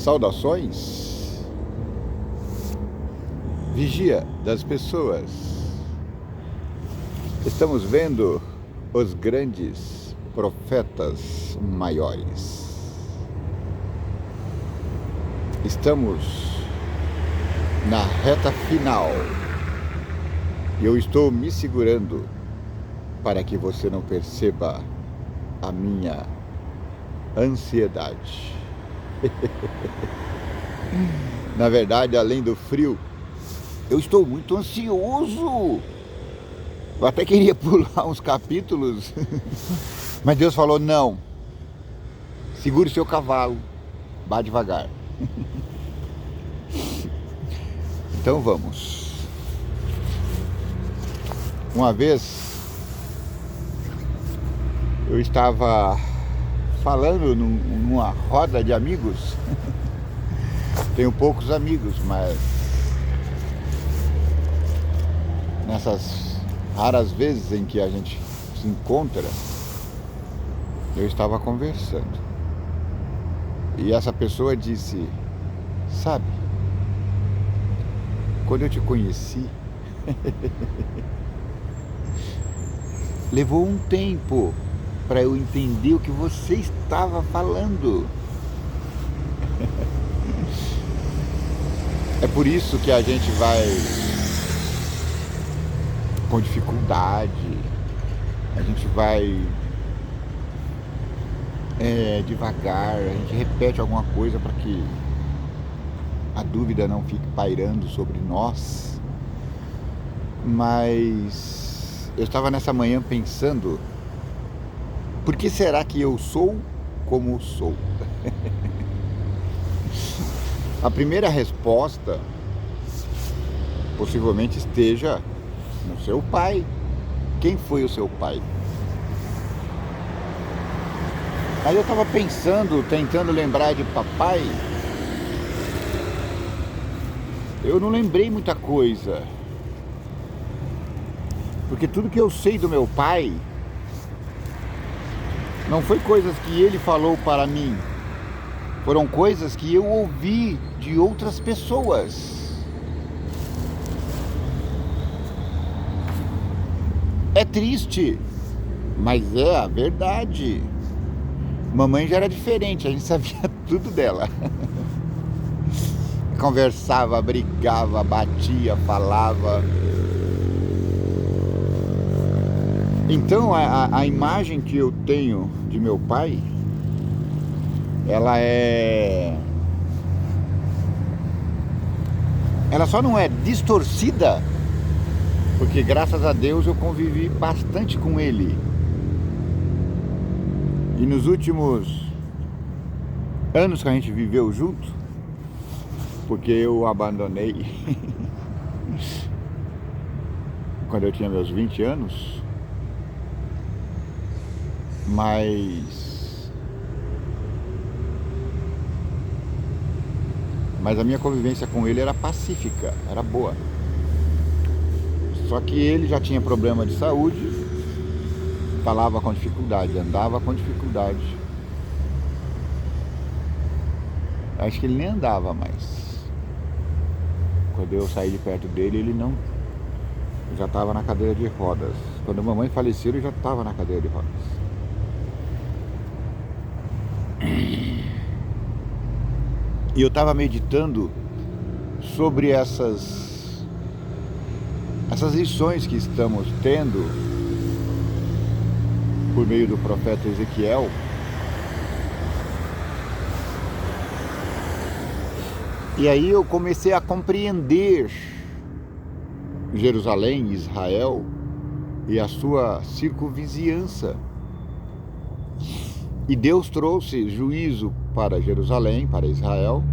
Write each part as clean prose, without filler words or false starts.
Saudações, vigia das pessoas. Estamos vendo os grandes profetas maiores. Estamos na reta final e eu estou me segurando para que você não perceba a minha ansiedade. Na verdade, além do frio, eu estou muito ansioso. Eu até queria pular uns capítulos, mas Deus falou: não, segure seu cavalo, vá devagar. Então vamos. Uma vez eu estava falando numa roda de amigos. Tenho poucos amigos, mas nessas raras vezes em que a gente se encontra, eu estava conversando. E essa pessoa disse: sabe, quando eu te conheci, levou um tempo para eu entender o que você estava falando. É por isso que a gente vai com dificuldade, a gente vai devagar, a gente repete alguma coisa para que a dúvida não fique pairando sobre nós. Mas eu estava nessa manhã pensando: por que será que eu sou como sou? A primeira resposta possivelmente esteja no seu pai. Quem foi o seu pai? Aí eu estava pensando, tentando lembrar de papai. Eu não lembrei muita coisa, porque tudo que eu sei do meu pai não foi coisas que ele falou para mim, foram coisas que eu ouvi de outras pessoas. É triste, mas é a verdade. Mamãe já era diferente, a gente sabia tudo dela. Conversava, brigava, batia, falava. Então a imagem que eu tenho de meu pai, ela só não é distorcida porque, graças a Deus, eu convivi bastante com ele. E nos últimos anos que a gente viveu junto, porque eu o abandonei quando eu tinha meus 20 anos, mas a minha convivência com ele era pacífica, era boa. Só que ele já tinha problema de saúde, falava com dificuldade, andava com dificuldade. Acho que ele nem andava mais. Quando eu saí de perto dele, ele não. Eu já estava na cadeira de rodas. Quando a mamãe faleceu, ele já estava na cadeira de rodas. E eu estava meditando sobre essas lições que estamos tendo por meio do profeta Ezequiel. E aí eu comecei a compreender Jerusalém, Israel e a sua circunvizinhança. E Deus trouxe juízo para Jerusalém, para Israel,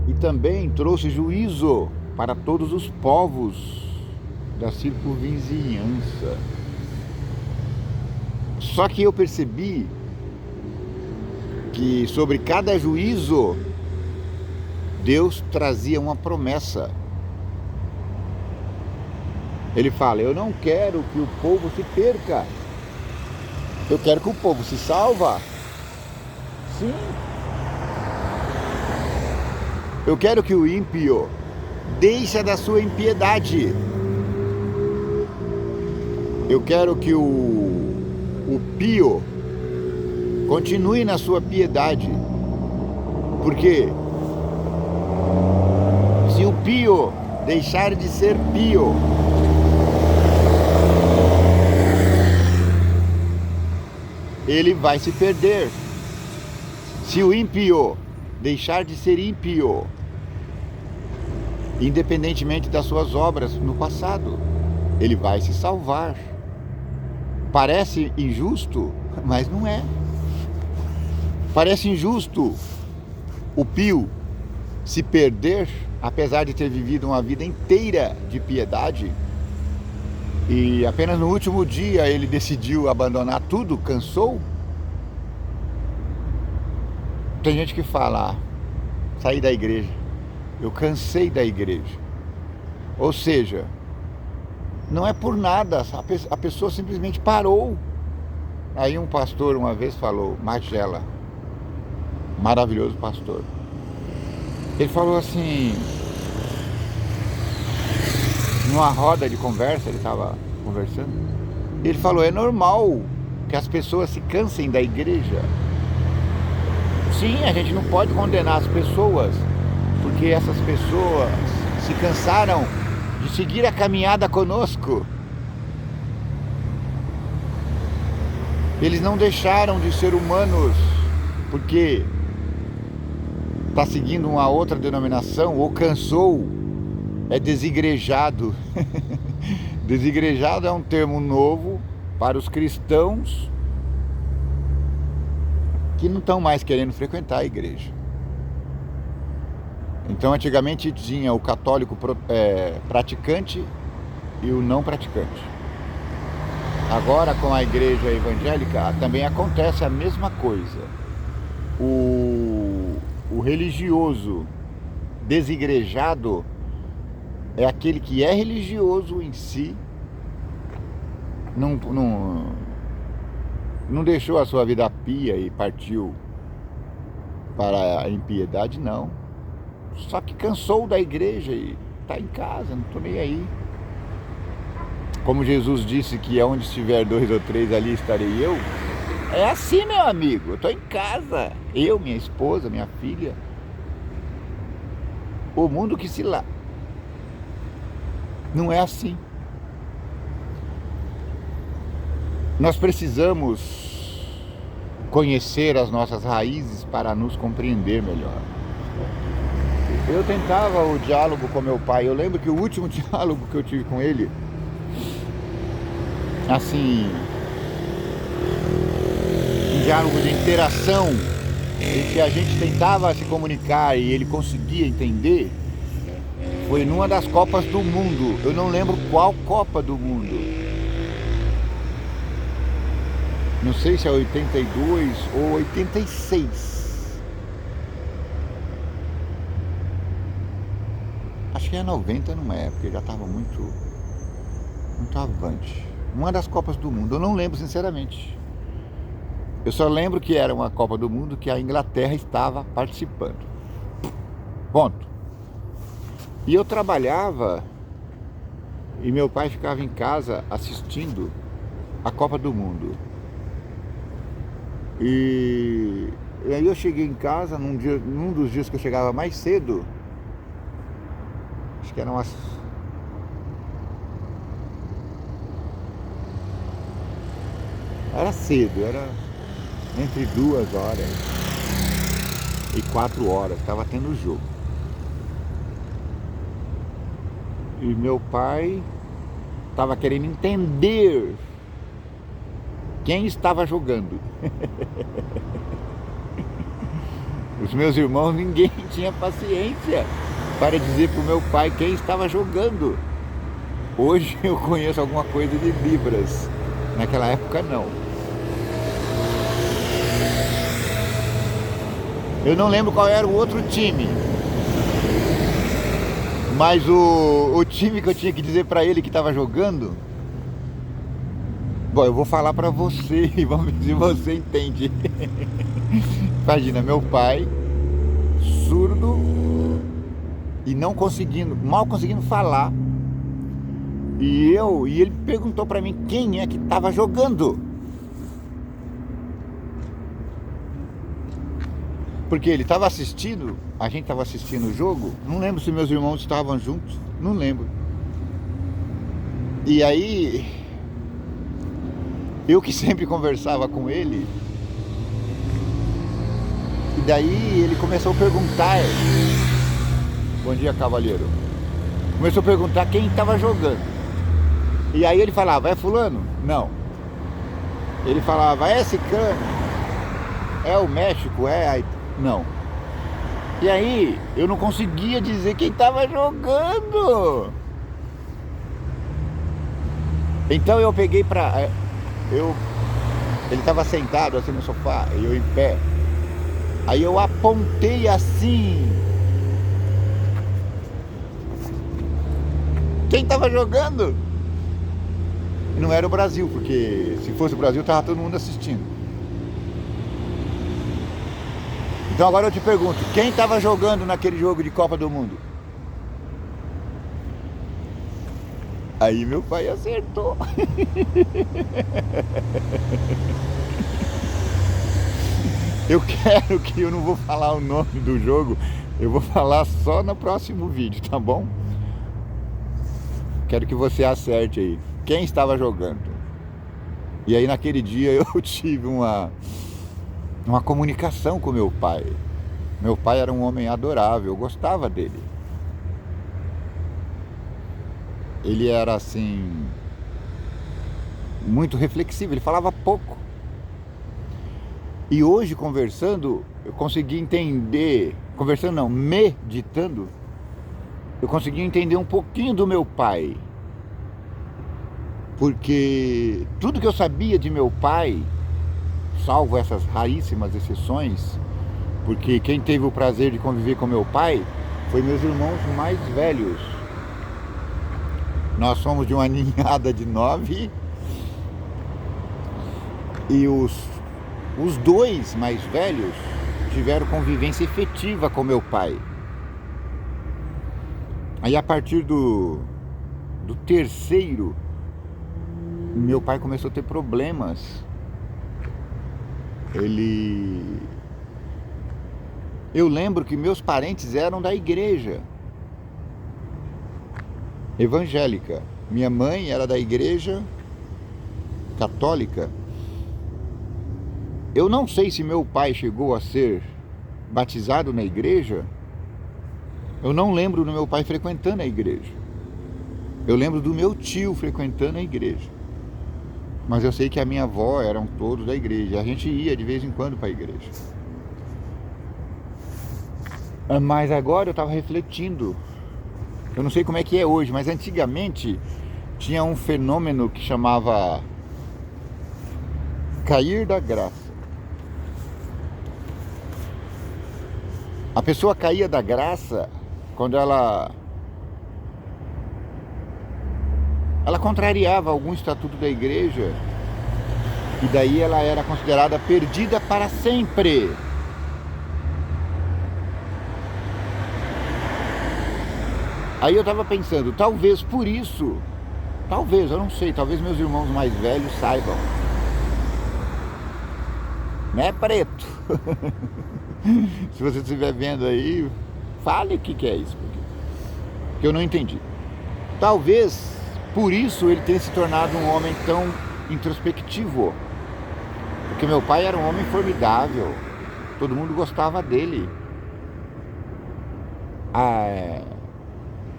e também trouxe juízo para todos os povos da circunvizinhança. Só que eu percebi que sobre cada juízo Deus trazia uma promessa. Ele fala: eu não quero que o povo se perca, eu quero que o povo se salva. Sim. Eu quero que o ímpio deixe da sua impiedade. Eu quero que o pio continue na sua piedade. Porque se o pio deixar de ser pio, ele vai se perder. Se o ímpio deixar de ser ímpio, independentemente das suas obras no passado, ele vai se salvar. Parece injusto, mas não é. Parece injusto o pio se perder, apesar de ter vivido uma vida inteira de piedade, e apenas no último dia ele decidiu abandonar tudo, cansou. Tem gente que fala, saí da igreja, eu cansei da igreja. Ou seja, não é por nada, a pessoa simplesmente parou. Aí um pastor uma vez falou, Magela, maravilhoso pastor, ele falou assim, numa roda de conversa, ele estava conversando, ele falou, é normal que as pessoas se cansem da igreja. Sim, a gente não pode condenar as pessoas, porque essas pessoas se cansaram de seguir a caminhada conosco. Eles não deixaram de ser humanos porque está seguindo uma outra denominação ou cansou, é desigrejado. Desigrejado é um termo novo para os cristãos que não estão mais querendo frequentar a igreja. Então antigamente tinha o católico praticante e o não praticante. Agora com a igreja evangélica também acontece a mesma coisa. O religioso desigrejado é aquele que é religioso em si, não deixou a sua vida pia e partiu para a impiedade, não. Só que cansou da igreja e está em casa, não estou nem aí. Como Jesus disse que onde estiver 2 ou 3, ali estarei eu. É assim, meu amigo, eu estou em casa. Eu, minha esposa, minha filha. O mundo que se lá. Não é assim. Nós precisamos conhecer as nossas raízes para nos compreender melhor. Eu tentava o diálogo com meu pai. Eu lembro que o último diálogo que eu tive com ele, assim, um diálogo de interação, em que a gente tentava se comunicar e ele conseguia entender, foi numa das Copas do Mundo. Eu não lembro qual Copa do Mundo. Não sei se é 82 ou 86. Acho que é 90 numa época, já estava muito avante. Uma das Copas do Mundo, eu não lembro sinceramente. Eu só lembro que era uma Copa do Mundo que a Inglaterra estava participando. Ponto. E eu trabalhava e meu pai ficava em casa assistindo a Copa do Mundo. E aí eu cheguei em casa num dos dias que eu chegava mais cedo. Acho que eram Era cedo, era entre 2 horas e 4 horas, estava tendo o jogo. E meu pai estava querendo entender quem estava jogando. Os meus irmãos, ninguém tinha paciência para dizer para o meu pai quem estava jogando. Hoje eu conheço alguma coisa de Libras, naquela época não. Eu não lembro qual era o outro time, mas o time que eu tinha que dizer para ele que estava jogando, bom, eu vou falar para você e vamos ver se você entende. Imagina, meu pai, surdo, e não conseguindo, mal conseguindo falar. E ele perguntou para mim quem é que estava jogando. Porque ele estava assistindo, a gente estava assistindo o jogo, não lembro se meus irmãos estavam juntos, não lembro. E aí, eu que sempre conversava com ele, e daí ele começou a perguntar, bom dia, cavalheiro, começou a perguntar quem estava jogando. E aí ele falava, é fulano? Não. Ele falava, é ciclano? É o México? É? Não. E aí eu não conseguia dizer quem estava jogando. Então eu peguei ele estava sentado assim no sofá e eu em pé. Aí eu apontei assim. Quem estava jogando? Não era o Brasil, porque se fosse o Brasil estava todo mundo assistindo. Então agora eu te pergunto, quem estava jogando naquele jogo de Copa do Mundo? Aí meu pai acertou. Eu quero que eu não vou falar o nome do jogo, eu vou falar só no próximo vídeo, tá bom? Quero que você acerte aí. Quem estava jogando? E aí naquele dia eu tive uma comunicação com meu pai. Meu pai era um homem adorável, eu gostava dele. Ele era assim, muito reflexivo, ele falava pouco. E hoje conversando, eu consegui entender, conversando não, meditando, eu consegui entender um pouquinho do meu pai. Porque tudo que eu sabia de meu pai, salvo essas raríssimas exceções, porque quem teve o prazer de conviver com meu pai foi meus irmãos mais velhos. Nós somos de uma ninhada de 9 e os dois mais velhos tiveram convivência efetiva com meu pai. Aí a partir do terceiro, meu pai começou a ter problemas. Eu lembro que meus parentes eram da igreja evangélica. Minha mãe era da igreja católica. Eu não sei se meu pai chegou a ser batizado na igreja. Eu não lembro do meu pai frequentando a igreja. Eu lembro do meu tio frequentando a igreja. Mas eu sei que a minha avó eram todos da igreja. A gente ia de vez em quando para a igreja. Mas agora eu estava refletindo. Eu não sei como é que é hoje, mas antigamente tinha um fenômeno que chamava cair da graça. A pessoa caía da graça quando ela contrariava algum estatuto da igreja, e daí ela era considerada perdida para sempre. Aí eu estava pensando, talvez por isso, talvez, eu não sei, talvez meus irmãos mais velhos saibam. Né, preto? Se você estiver vendo aí, fale o que é isso, porque eu não entendi. Talvez por isso ele tenha se tornado um homem tão introspectivo. Porque meu pai era um homem formidável. Todo mundo gostava dele.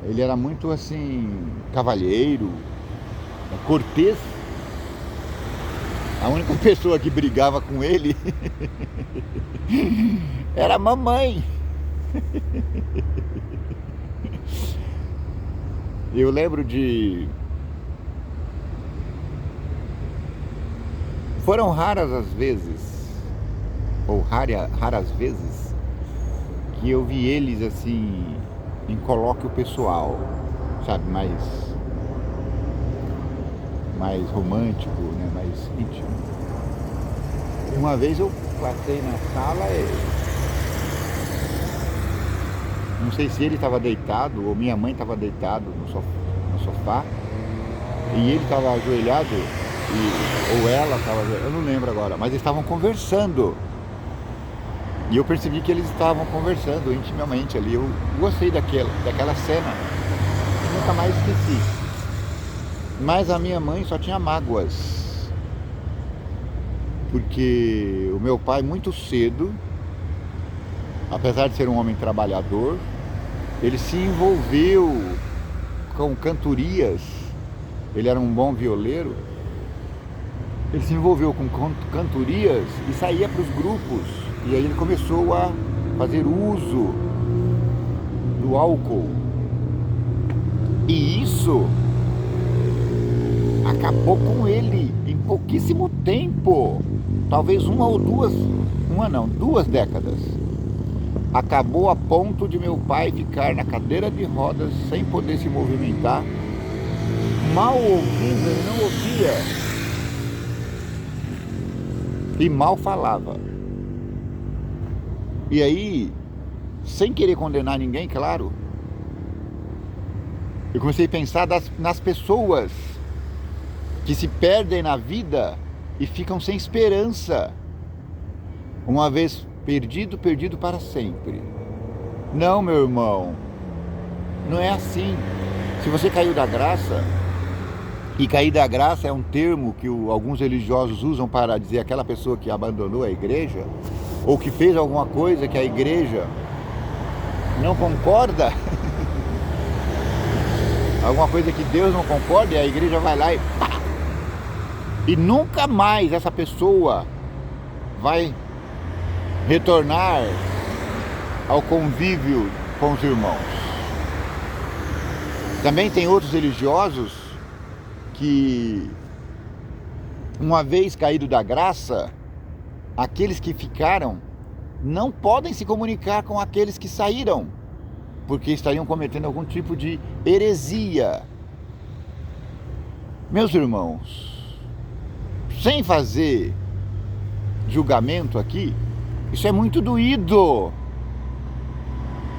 Ele era muito assim, cavalheiro, cortês. A única pessoa que brigava com ele era a mamãe. Eu lembro de... Foram raras as vezes, ou raras vezes, que eu vi eles assim, em colóquio pessoal, sabe, mais romântico, né, mais íntimo. Uma vez eu passei na sala Não sei se ele estava deitado ou minha mãe estava deitado no sofá e ele estava ajoelhado ou ela estava, eu não lembro agora, mas eles estavam conversando. E eu percebi que eles estavam conversando intimamente ali. Eu gostei daquela cena e nunca mais esqueci. Mas a minha mãe só tinha mágoas, porque o meu pai muito cedo, apesar de ser um homem trabalhador, ele se envolveu com cantorias. Ele era um bom violeiro. Ele se envolveu com cantorias e saía para os grupos. E aí ele começou a fazer uso do álcool. E isso acabou com ele em pouquíssimo tempo. Talvez duas décadas. Acabou a ponto de meu pai ficar na cadeira de rodas sem poder se movimentar. Mal ouvindo, ele não ouvia. E mal falava. E aí, sem querer condenar ninguém, claro, eu comecei a pensar nas pessoas que se perdem na vida e ficam sem esperança. Uma vez perdido, perdido para sempre. Não, meu irmão, não é assim. Se você caiu da graça, e cair da graça é um termo que alguns religiosos usam para dizer aquela pessoa que abandonou a igreja, ou que fez alguma coisa que a igreja não concorda, alguma coisa que Deus não concorda, e a igreja vai lá e pá! E nunca mais essa pessoa vai retornar ao convívio com os irmãos. Também tem outros religiosos que, uma vez caído da graça, aqueles que ficaram não podem se comunicar com aqueles que saíram, porque estariam cometendo algum tipo de heresia. Meus irmãos, sem fazer julgamento aqui, isso é muito doído.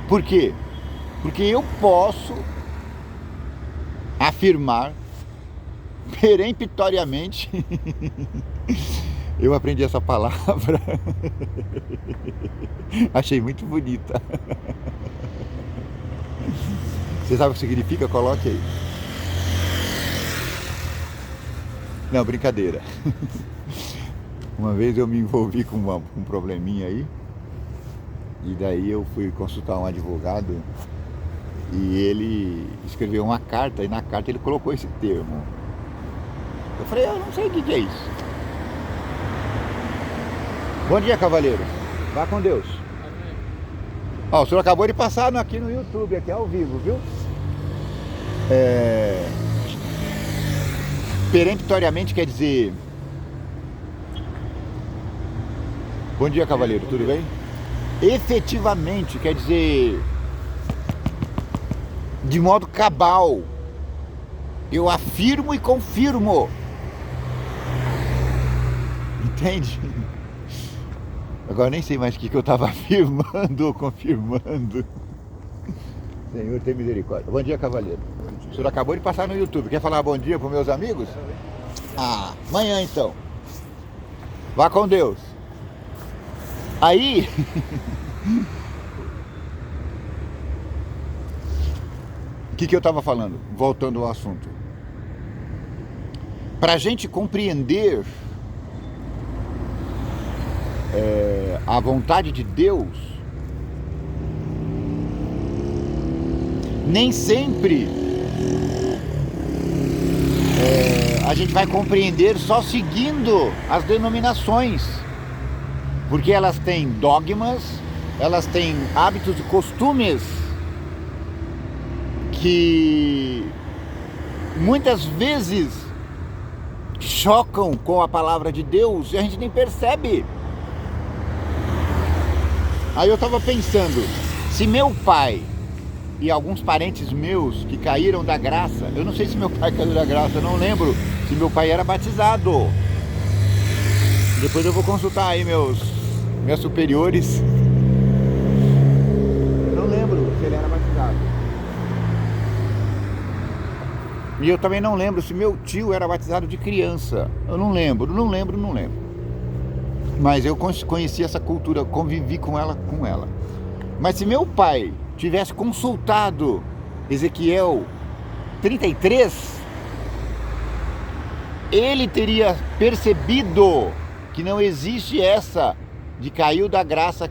Por quê? Porque eu posso afirmar peremptoriamente eu aprendi essa palavra achei muito bonita. Você sabe o que significa? Coloque aí. Não, brincadeira. Uma vez eu me envolvi com um probleminha aí, e daí eu fui consultar um advogado e ele escreveu uma carta, e na carta ele colocou esse termo. Eu falei, eu não sei o que é isso. Bom dia, cavaleiro. Vá com Deus. Ó, o senhor acabou de passar aqui no YouTube, aqui ao vivo, viu? Peremptoriamente quer dizer... Bom dia, cavaleiro, tudo bem? Efetivamente quer dizer... de modo cabal. Eu afirmo e confirmo. Entende? Agora nem sei mais o que eu estava afirmando ou confirmando. Senhor, tem misericórdia. Bom dia, cavaleiro. O senhor acabou de passar no YouTube. Quer falar bom dia para os meus amigos? Ah, amanhã então. Vá com Deus. Aí... O que eu estava falando? Voltando ao assunto. Para a gente compreender a vontade de Deus, nem sempre a gente vai compreender só seguindo as denominações, porque elas têm dogmas, elas têm hábitos e costumes que muitas vezes chocam com a palavra de Deus e a gente nem percebe. Aí eu estava pensando, se meu pai e alguns parentes meus que caíram da graça, eu não sei se meu pai caiu da graça, eu não lembro se meu pai era batizado. Depois eu vou consultar aí meus superiores. Eu não lembro se ele era E eu também não lembro se meu tio era batizado de criança. Eu não lembro. Mas eu conheci essa cultura, convivi com ela. Mas se meu pai tivesse consultado Ezequiel 33, ele teria percebido que não existe essa de caiu da graça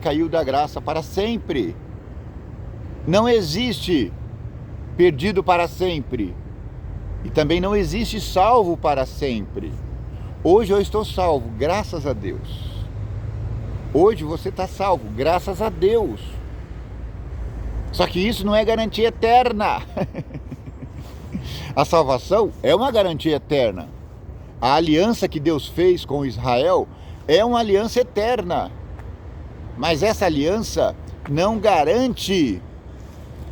para sempre. Não existe perdido para sempre. E também não existe salvo para sempre. Hoje eu estou salvo, graças a Deus. Hoje você está salvo, graças a Deus. Só que isso não é garantia eterna. A salvação é uma garantia eterna. A aliança que Deus fez com Israel é uma aliança eterna. Mas essa aliança não garante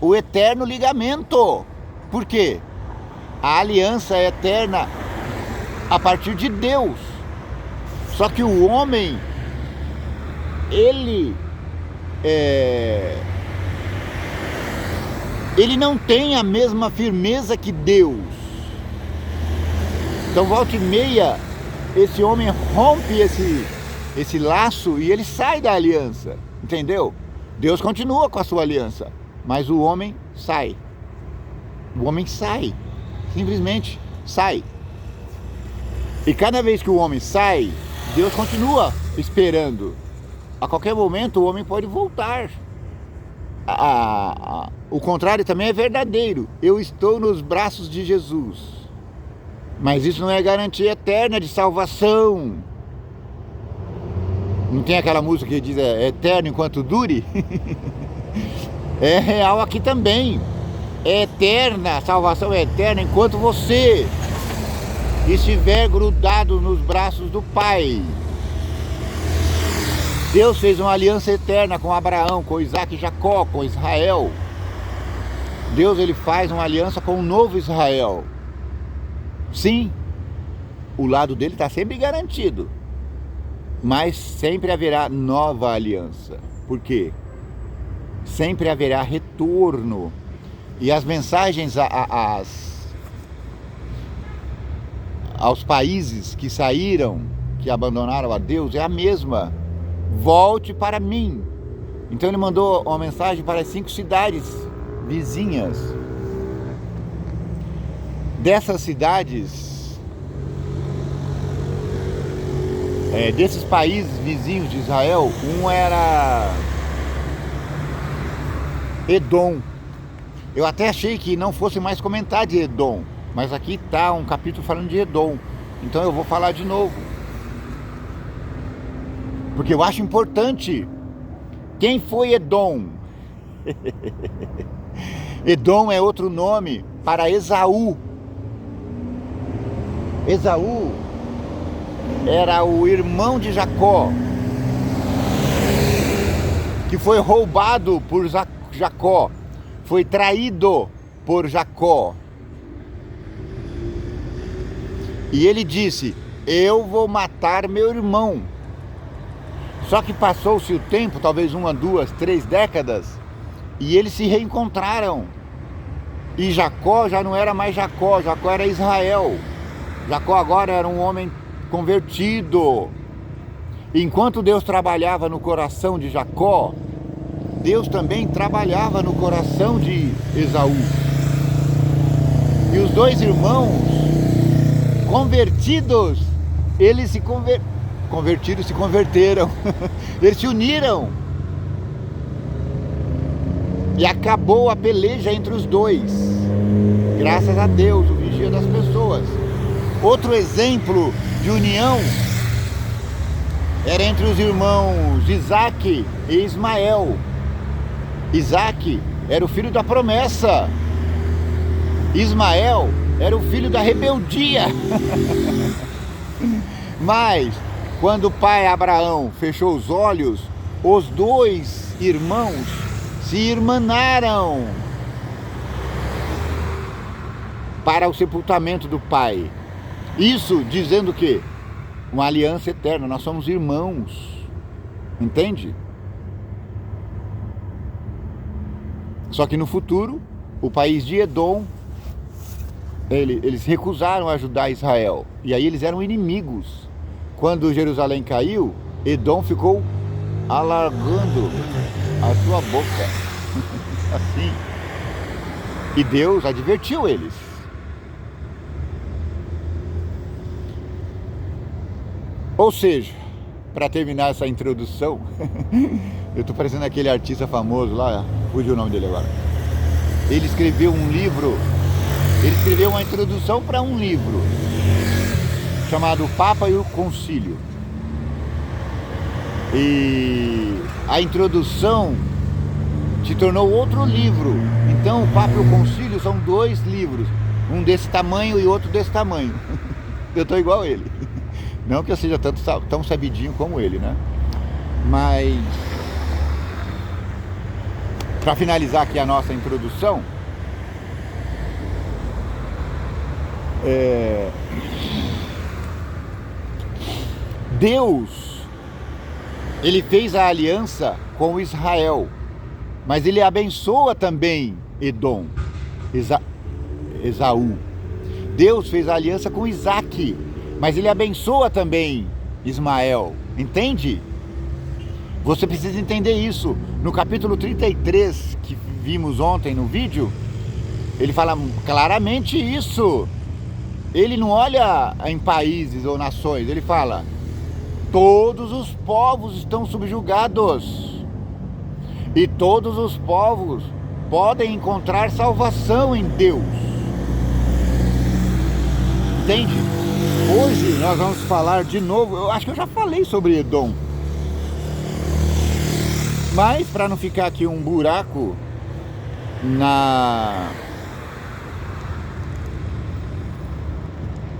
o eterno ligamento. Por quê? A aliança é eterna a partir de Deus. Só que o homem, ele não tem a mesma firmeza que Deus. Então, volta e meia, esse homem rompe esse laço e ele sai da aliança, entendeu? Deus continua com a sua aliança, mas o homem sai. O homem sai, simplesmente sai. E cada vez que o homem sai, Deus continua esperando. A qualquer momento o homem pode voltar. O contrário também é verdadeiro. Eu estou nos braços de Jesus. Mas isso não é garantia eterna de salvação. Não tem aquela música que diz eterno enquanto dure? É real aqui também. É eterna, a salvação é eterna enquanto você estiver grudado nos braços do Pai. Deus fez uma aliança eterna com Abraão, com Isaac e Jacó, com Israel. Deus, ele faz uma aliança com o novo Israel. Sim, o lado dele está sempre garantido. Mas sempre haverá nova aliança. Por quê? Sempre haverá retorno. E as mensagens aos países que saíram, que abandonaram a Deus, é a mesma. Volte para mim. Então ele mandou uma mensagem para as 5 cidades vizinhas. Dessas cidades, desses países vizinhos de Israel, um era Edom. Eu até achei que não fosse mais comentar de Edom, mas aqui está um capítulo falando de Edom. Então eu vou falar de novo, porque eu acho importante. Quem foi Edom? Edom é outro nome para Esaú. Esaú era o irmão de Jacó, que foi roubado por Jacó, foi traído por Jacó. E ele disse: eu vou matar meu irmão. Só que passou-se o tempo, talvez 1, 2, 3 décadas, e eles se reencontraram. E Jacó já não era mais Jacó, Jacó era Israel. Jacó agora era um homem convertido. Enquanto Deus trabalhava no coração de Jacó, Deus também trabalhava no coração de Esaú. E os dois irmãos convertidos, eles se converteram. Eles se uniram. E acabou a peleja entre os dois. Graças a Deus, o vigia das pessoas. Outro exemplo de união era entre os irmãos Isaac e Ismael. Isaac era o filho da promessa. Ismael era o filho da rebeldia. Mas, quando o pai Abraão fechou os olhos, os dois irmãos se irmanaram para o sepultamento do pai. Isso dizendo que uma aliança eterna, nós somos irmãos, entende? Só que no futuro, o país de Edom Eles recusaram ajudar Israel. E aí eles eram inimigos. Quando Jerusalém caiu, Edom ficou alargando a sua boca. Assim. E Deus advertiu eles. Ou seja, para terminar essa introdução, eu estou parecendo aquele artista famoso lá, fugiu o nome dele agora. Ele escreveu um livro, ele escreveu uma introdução para um livro chamado O Papa e o Concílio. E a introdução se tornou outro livro. Então o Papa e o Concílio são 2 livros, um desse tamanho e outro desse tamanho. Eu estou igual a ele. Não que eu seja tão sabidinho como ele, né? Mas, para finalizar aqui a nossa introdução, Deus, ele fez a aliança com Israel, mas ele abençoa também Edom, Esaú. Deus fez a aliança com Isaac, mas ele abençoa também Ismael, entende? Você precisa entender isso. No capítulo 33, que vimos ontem no vídeo, ele fala claramente isso. Ele não olha em países ou nações, ele fala: todos os povos estão subjugados, e todos os povos podem encontrar salvação em Deus. Entende? Hoje nós vamos falar de novo, eu acho que eu já falei sobre Edom, mas para não ficar aqui um buraco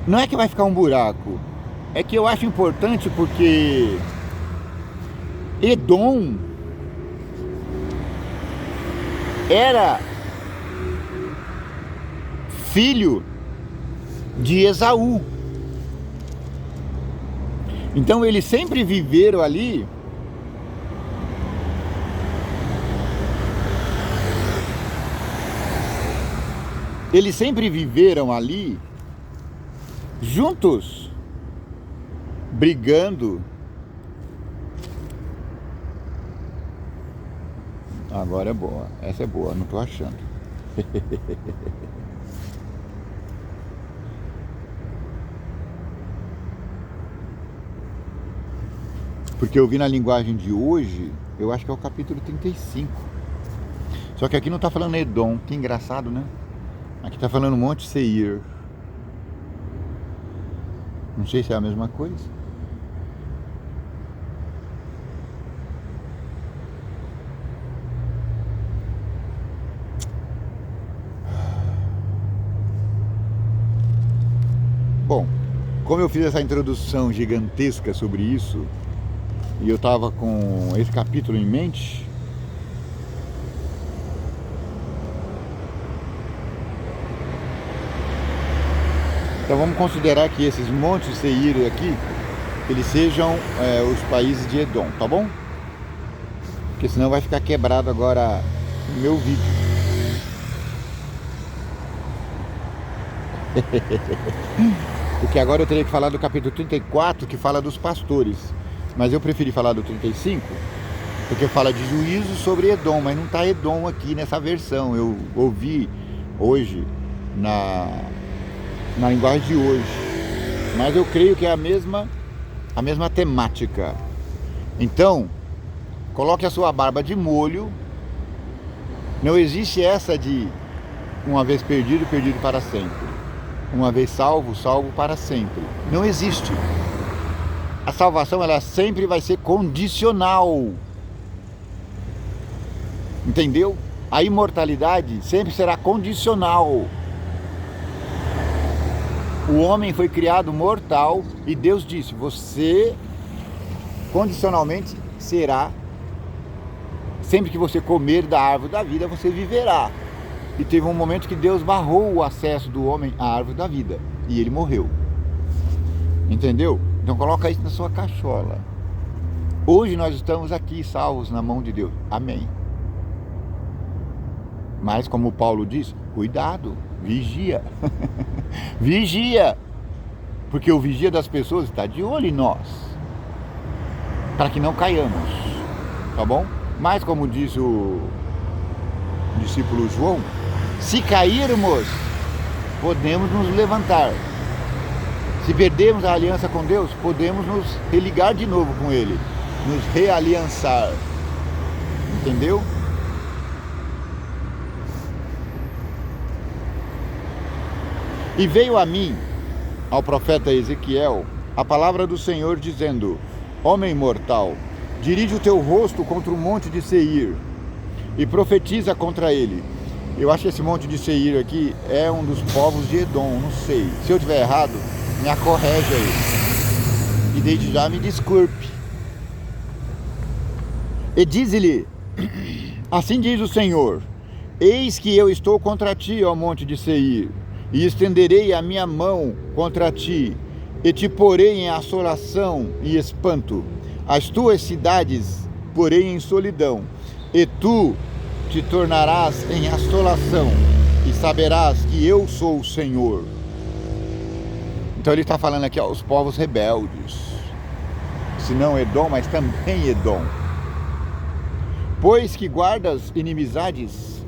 não é que vai ficar um buraco, é que eu acho importante porque Edom era filho de Esaú. Então eles sempre viveram ali juntos, brigando. Agora é boa, essa é boa, não tô achando. Porque eu vi na linguagem de hoje, eu acho que é o capítulo 35. Só que aqui não tá falando Edom, que engraçado, né? Aqui tá falando Monte Seir. Não sei se é a mesma coisa. Bom, como eu fiz essa introdução gigantesca sobre isso, e eu estava com esse capítulo em mente, então vamos considerar que esses montes Seir aqui, eles sejam os países de Edom, tá bom? Porque senão vai ficar quebrado agora o meu vídeo. Porque agora eu teria que falar do capítulo 34, que fala dos pastores. Mas eu preferi falar do 35, porque fala de juízo sobre Edom, mas não está Edom aqui nessa versão. Eu ouvi hoje na linguagem de hoje, mas eu creio que é a mesma temática. Então, coloque a sua barba de molho. Não existe essa de uma vez perdido, perdido para sempre. Uma vez salvo, salvo para sempre. Não existe. A salvação, ela sempre vai ser condicional. Entendeu? A imortalidade sempre será condicional. O homem foi criado mortal e Deus disse: você condicionalmente será, sempre que você comer da árvore da vida, você viverá. E teve um momento que Deus barrou o acesso do homem à árvore da vida e ele morreu. Entendeu? Então coloca isso na sua cachola. Hoje nós estamos aqui salvos na mão de Deus. Amém. Mas como Paulo diz, cuidado, vigia. Vigia, porque o vigia das pessoas está de olho em nós, para que não caiamos, tá bom? Mas como diz o discípulo João, se cairmos, podemos nos levantar. Se perdermos a aliança com Deus, podemos nos religar de novo com Ele, nos realiançar. Entendeu? E veio a mim, ao profeta Ezequiel, a palavra do Senhor dizendo: Homem mortal, dirige o teu rosto contra o monte de Seir e profetiza contra ele. Eu acho que esse monte de Seir aqui é um dos povos de Edom, não sei. Se eu estiver errado, me acorrege aí. E desde já me desculpe. E diz-lhe: Assim diz o Senhor: Eis que eu estou contra ti, ó monte de Seir, e estenderei a minha mão contra ti, e te porei em assolação e espanto. As tuas cidades porei em solidão, e tu te tornarás em assolação, e saberás que eu sou o Senhor. Então ele está falando aqui aos povos rebeldes, se não Edom, mas também Edom. Pois que guardas inimizades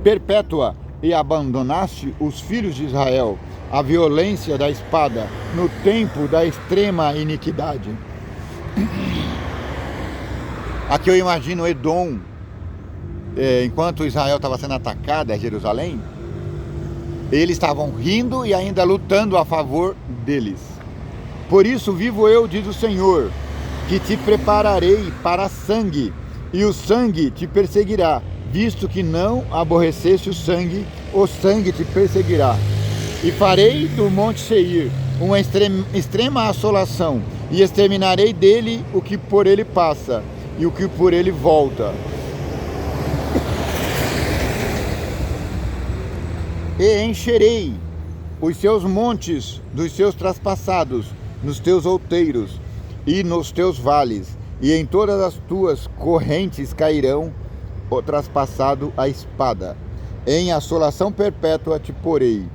perpétua e abandonaste os filhos de Israel, a violência da espada, no tempo da extrema iniquidade. Aqui eu imagino Edom, enquanto Israel estava sendo atacada, Jerusalém, eles estavam rindo e ainda lutando a favor deles. Por isso vivo eu, diz o Senhor, que te prepararei para sangue, e o sangue te perseguirá, visto que não aborreceste o sangue te perseguirá. E farei do monte Seir uma extrema assolação, e exterminarei dele o que por ele passa, e o que por ele volta. E encherei os seus montes dos seus traspassados, nos teus outeiros e nos teus vales, e em todas as tuas correntes cairão o traspassado a espada. Em assolação perpétua te porei,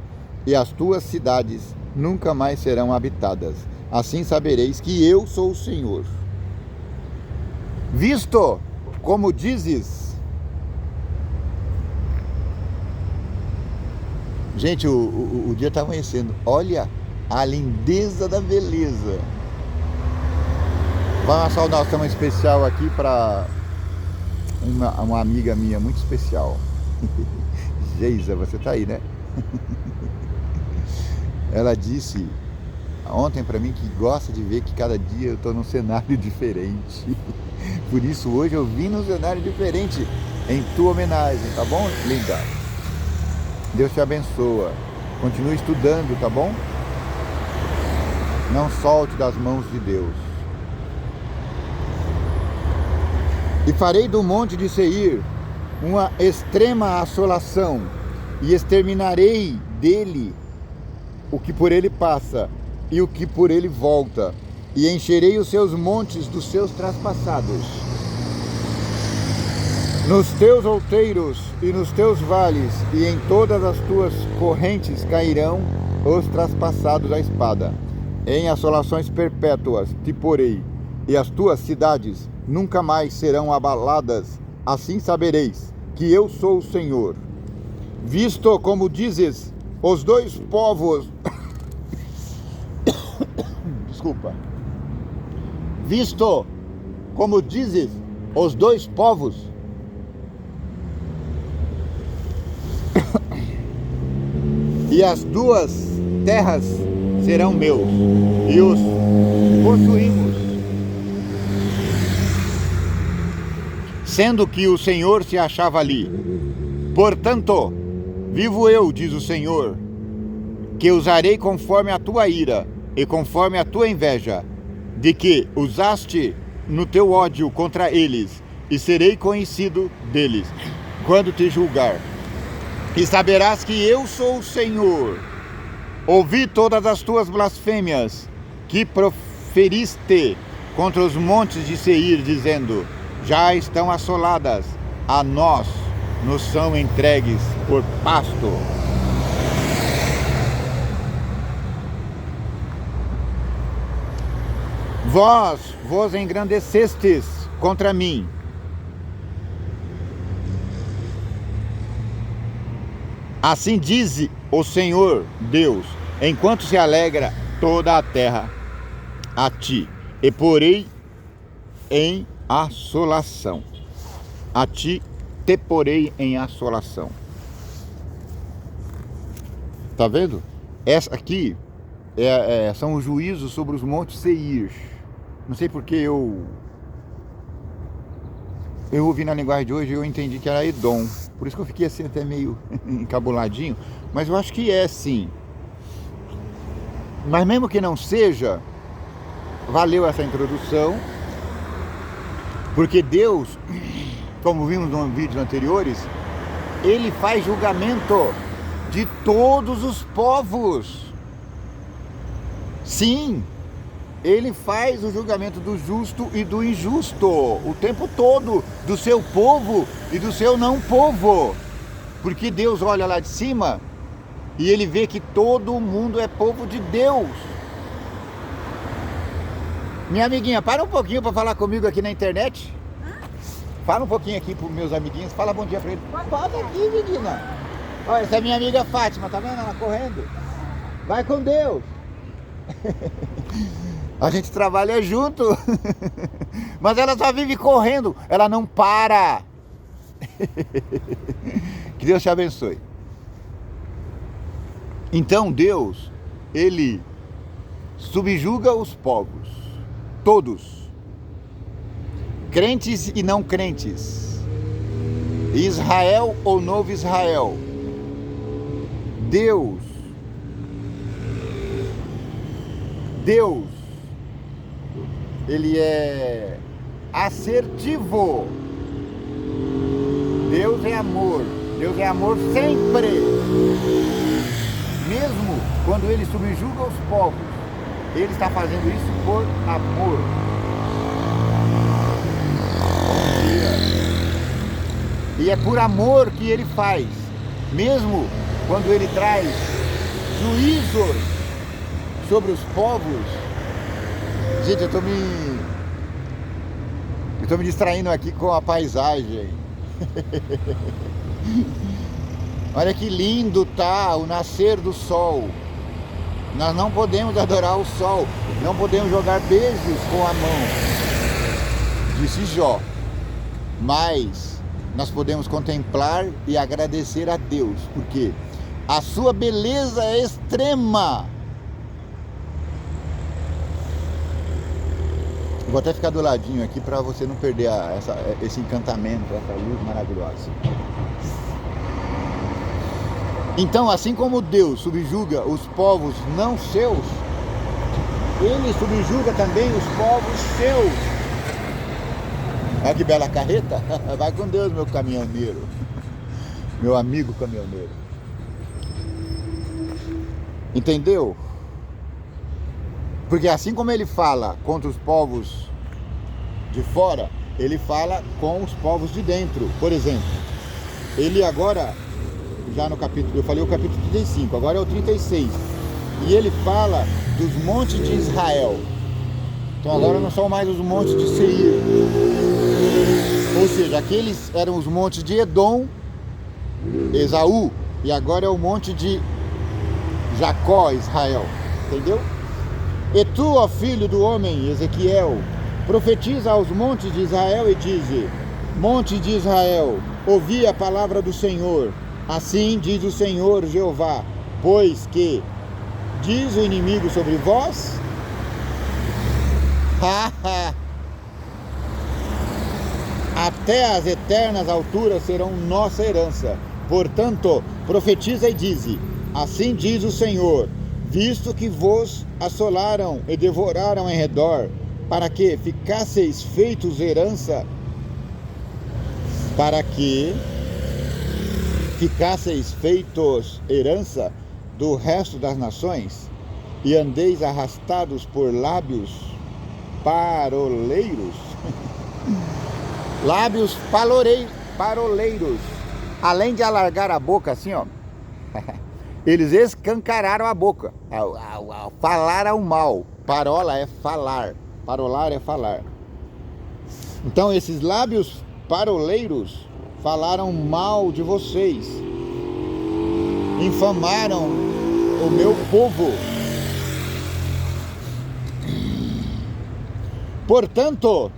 e as tuas cidades nunca mais serão habitadas. Assim sabereis que eu sou o Senhor. Visto como dizes... Gente, o dia está amanhecendo. Olha a lindeza da beleza. Vamos uma saudação especial aqui para uma amiga minha muito especial. Geisa, você tá aí, né? Ela disse ontem para mim que gosta de ver que cada dia eu tô num cenário diferente. Por isso hoje eu vim num cenário diferente em tua homenagem, tá bom, linda? Deus te abençoa. Continue estudando, tá bom? Não solte das mãos de Deus. E farei do monte de Seir uma extrema assolação, e exterminarei dele o que por ele passa, e o que por ele volta, e encherei os seus montes dos seus traspassados. Nos teus outeiros e nos teus vales, e em todas as tuas correntes cairão os traspassados à espada. Em assolações perpétuas te porei, e as tuas cidades nunca mais serão abaladas. Assim sabereis que eu sou o Senhor. Visto como dizes os dois povos... Desculpa. Visto como dizes os dois povos, e as duas terras serão meus, e os possuímos, sendo que o Senhor se achava ali. Portanto, vivo eu, diz o Senhor, que usarei conforme a tua ira e conforme a tua inveja, de que usaste no teu ódio contra eles, e serei conhecido deles quando te julgar. E saberás que eu sou o Senhor. Ouvi todas as tuas blasfêmias que proferiste contra os montes de Seir, dizendo: já estão assoladas, a nós nos são entregues por pasto. Vós vos engrandecestes contra mim. Assim diz o Senhor Deus, enquanto se alegra toda a terra a ti, e porei em assolação. A ti te porei em assolação. Tá vendo? Essa aqui são os juízos sobre os montes Seir. Não sei porque eu ouvi na linguagem de hoje e eu entendi que era Edom. Por isso que eu fiquei assim até meio encabuladinho. Mas eu acho que é sim. Mas mesmo que não seja, valeu essa introdução. Porque Deus, como vimos nos vídeos anteriores, Ele faz julgamento de todos os povos. Sim, Ele faz o julgamento do justo e do injusto o tempo todo, do seu povo e do seu não povo. Porque Deus olha lá de cima e Ele vê que todo mundo é povo de Deus. Minha amiguinha, para um pouquinho para falar comigo aqui na internet. Fala um pouquinho aqui para os meus amiguinhos, fala bom dia para eles. Volta aqui, menina. Olha, essa é minha amiga Fátima, tá vendo ela correndo? Vai com Deus. A gente trabalha junto. Mas ela só vive correndo, ela não para. Que Deus te abençoe. Então Deus, Ele subjuga os povos, todos, crentes e não crentes, Israel ou novo Israel. Deus, Ele é assertivo. Deus é amor sempre. Mesmo quando Ele subjuga os povos, Ele está fazendo isso por amor. E é por amor que Ele faz. Mesmo quando Ele traz juízos sobre os povos. Gente, eu tô me distraindo aqui com a paisagem. Olha que lindo tá o nascer do sol. Nós não podemos adorar o sol, não podemos jogar beijos com a mão, disse Jó. Mas nós podemos contemplar e agradecer a Deus, porque a sua beleza é extrema. Vou até ficar do ladinho aqui para você não perder esse encantamento, essa luz maravilhosa. Então, assim como Deus subjuga os povos não seus, Ele subjuga também os povos seus. Olha que bela carreta. Vai com Deus, meu caminhoneiro. Meu amigo caminhoneiro. Entendeu? Porque assim como Ele fala contra os povos de fora, Ele fala com os povos de dentro. Por exemplo, Ele agora, já no capítulo, eu falei o capítulo 35, agora é o 36. E Ele fala dos montes de Israel. Então agora não são mais os montes de Seir. Ou seja, aqueles eram os montes de Edom, Esaú, e agora é o monte de Jacó, Israel. Entendeu? E tu, ó filho do homem, Ezequiel, profetiza aos montes de Israel e dize: monte de Israel, ouvi a palavra do Senhor. Assim diz o Senhor Jeová, pois que diz o inimigo sobre vós, até as eternas alturas serão nossa herança. Portanto, profetiza e dize: assim diz o Senhor, visto que vos assolaram e devoraram em redor, para que ficasseis feitos herança, do resto das nações, e andeis arrastados por lábios paroleiros, lábios paroleiros, além de alargar a boca assim, ó, eles escancararam a boca, ao falar ao mal. Parola é falar. Parolar é falar. Então esses lábios paroleiros falaram mal de vocês, infamaram o meu povo. Portanto,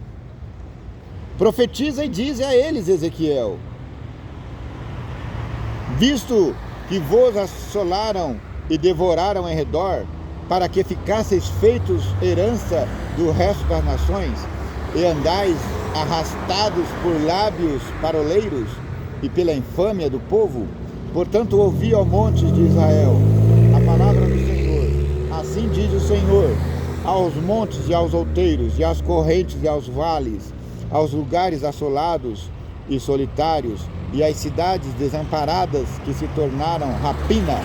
profetiza e dize a eles, Ezequiel: visto que vos assolaram e devoraram em redor, para que ficasseis feitos herança do resto das nações, e andais arrastados por lábios paroleiros e pela infâmia do povo, portanto ouvi, ó montes de Israel, a palavra do Senhor. Assim diz o Senhor aos montes e aos outeiros, e às correntes e aos vales, aos lugares assolados e solitários, e às cidades desamparadas que se tornaram rapina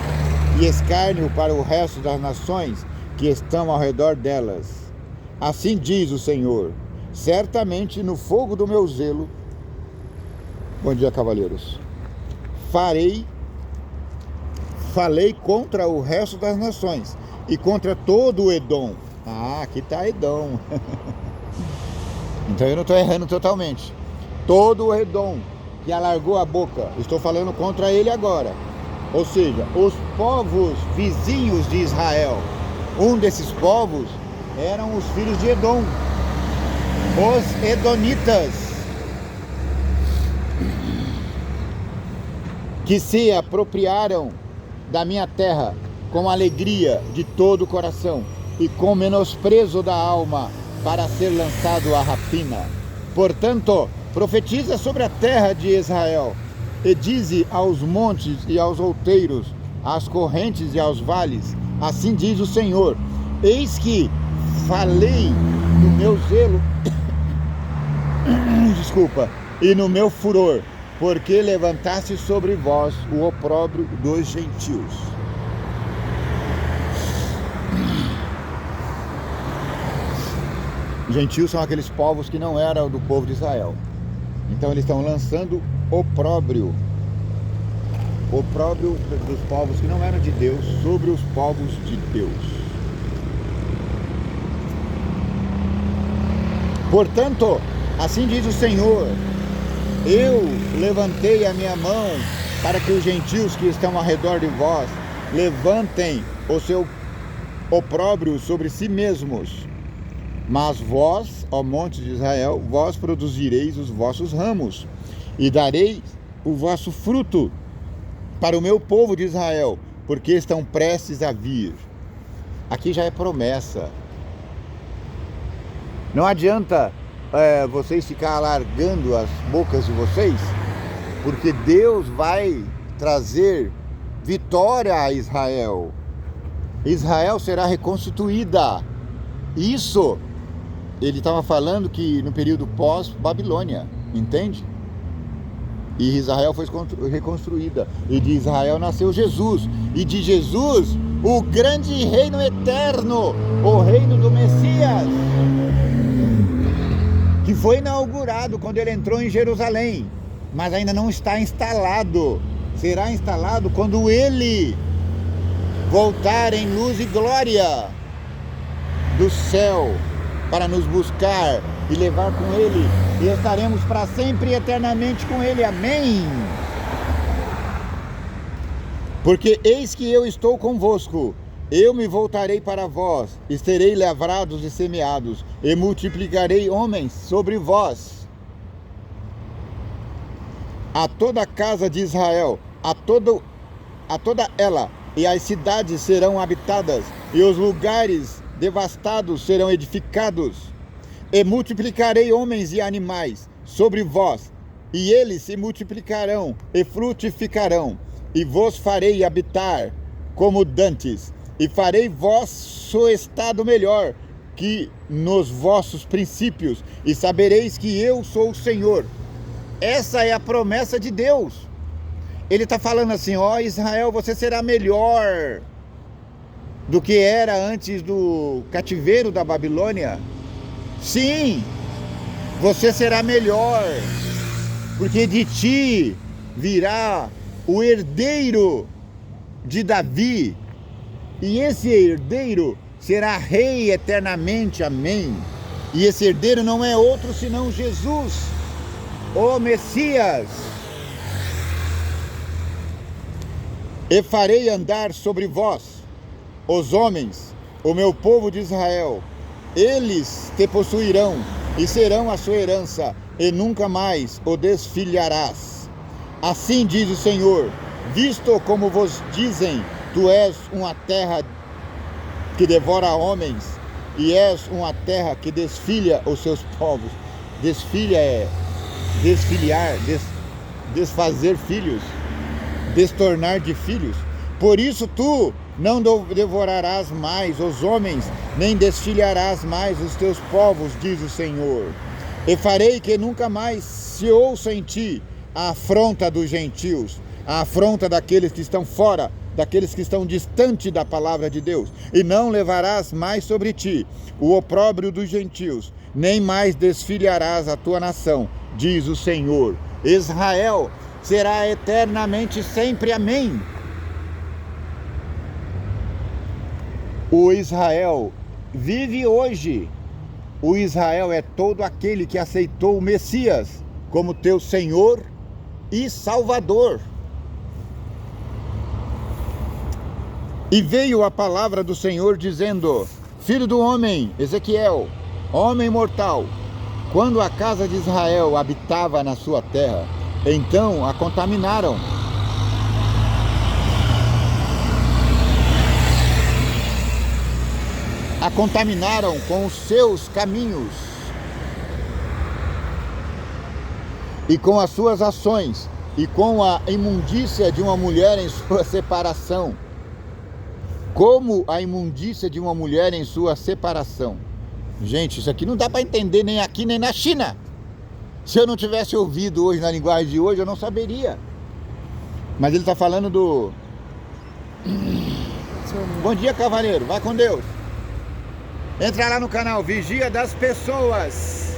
e escárnio para o resto das nações que estão ao redor delas. Assim diz o Senhor: certamente no fogo do meu zelo, bom dia, cavaleiros, falei contra o resto das nações e contra todo o Edom. Aqui está Edom. Então eu não estou errando totalmente. Todo o Edom que alargou a boca, estou falando contra ele agora. Ou seja, os povos vizinhos de Israel. Um desses povos eram os filhos de Edom, os edonitas, que se apropriaram da minha terra com alegria de todo o coração e com menosprezo da alma, para ser lançado à rapina. Portanto, profetiza sobre a terra de Israel e dize aos montes e aos outeiros, às correntes e aos vales: assim diz o Senhor: eis que falei no meu zelo e no meu furor, porque levantasse sobre vós o opróbrio dos gentios. Gentios são aqueles povos que não eram do povo de Israel. Então eles estão lançando opróbrio dos povos que não eram de Deus sobre os povos de Deus. Portanto, assim diz o Senhor: eu levantei a minha mão para que os gentios que estão ao redor de vós levantem o seu opróbrio sobre si mesmos. Mas vós, ó monte de Israel, vós produzireis os vossos ramos e dareis o vosso fruto para o meu povo de Israel, porque estão prestes a vir. Aqui já é promessa. Não adianta vocês ficar alargando as bocas de vocês, porque Deus vai trazer vitória a Israel. Israel será reconstituída. Isso ele estava falando que no período pós-Babilônia, entende? E Israel foi reconstruída, e de Israel nasceu Jesus, e de Jesus o grande reino eterno, o reino do Messias, que foi inaugurado quando ele entrou em Jerusalém, mas ainda não está instalado. Será instalado quando ele voltar em luz e glória do céu para nos buscar e levar com ele, e estaremos para sempre e eternamente com ele. Amém. Porque eis que eu estou convosco, eu me voltarei para vós, e serei lavrados e semeados, e multiplicarei homens sobre vós. A toda a casa de Israel, a toda ela, e as cidades serão habitadas, e os lugares devastados serão edificados, e multiplicarei homens e animais sobre vós, e eles se multiplicarão e frutificarão, e vos farei habitar como dantes, e farei vosso estado melhor que nos vossos princípios, e sabereis que eu sou o Senhor. Essa é a promessa de Deus. Ele está falando assim: ó Israel, você será melhor do que era antes do cativeiro da Babilônia. Sim, você será melhor, porque de ti virá o herdeiro de Davi, e esse herdeiro será rei eternamente. Amém. E esse herdeiro não é outro senão Jesus, o Messias. E farei andar sobre vós, os homens, o meu povo de Israel. Eles te possuirão e serão a sua herança, e nunca mais o desfilharás. Assim diz o Senhor, visto como vos dizem, tu és uma terra que devora homens, e és uma terra que desfilha os seus povos. Desfilha é desfiliar, desfazer filhos, destornar de filhos. Por isso tu não devorarás mais os homens, nem desfilharás mais os teus povos, diz o Senhor. E farei que nunca mais se ouça em ti a afronta dos gentios, a afronta daqueles que estão fora, daqueles que estão distante da palavra de Deus. E não levarás mais sobre ti o opróbrio dos gentios, nem mais desfilharás a tua nação, diz o Senhor. Israel será eternamente sempre amém. O Israel vive hoje. O Israel é todo aquele que aceitou o Messias como teu Senhor e Salvador. E veio a palavra do Senhor dizendo, filho do homem, Ezequiel, homem mortal, quando a casa de Israel habitava na sua terra, então a contaminaram. A contaminaram com os seus caminhos e com as suas ações e com a imundícia de uma mulher em sua separação. Como a imundícia de uma mulher em sua separação. Gente, isso aqui não dá para entender nem aqui nem na China. Se eu não tivesse ouvido hoje na linguagem de hoje, eu não saberia. Mas ele está falando do... Bom dia, cavaleiro. Vai com Deus. Entra lá no canal Vigia das Pessoas.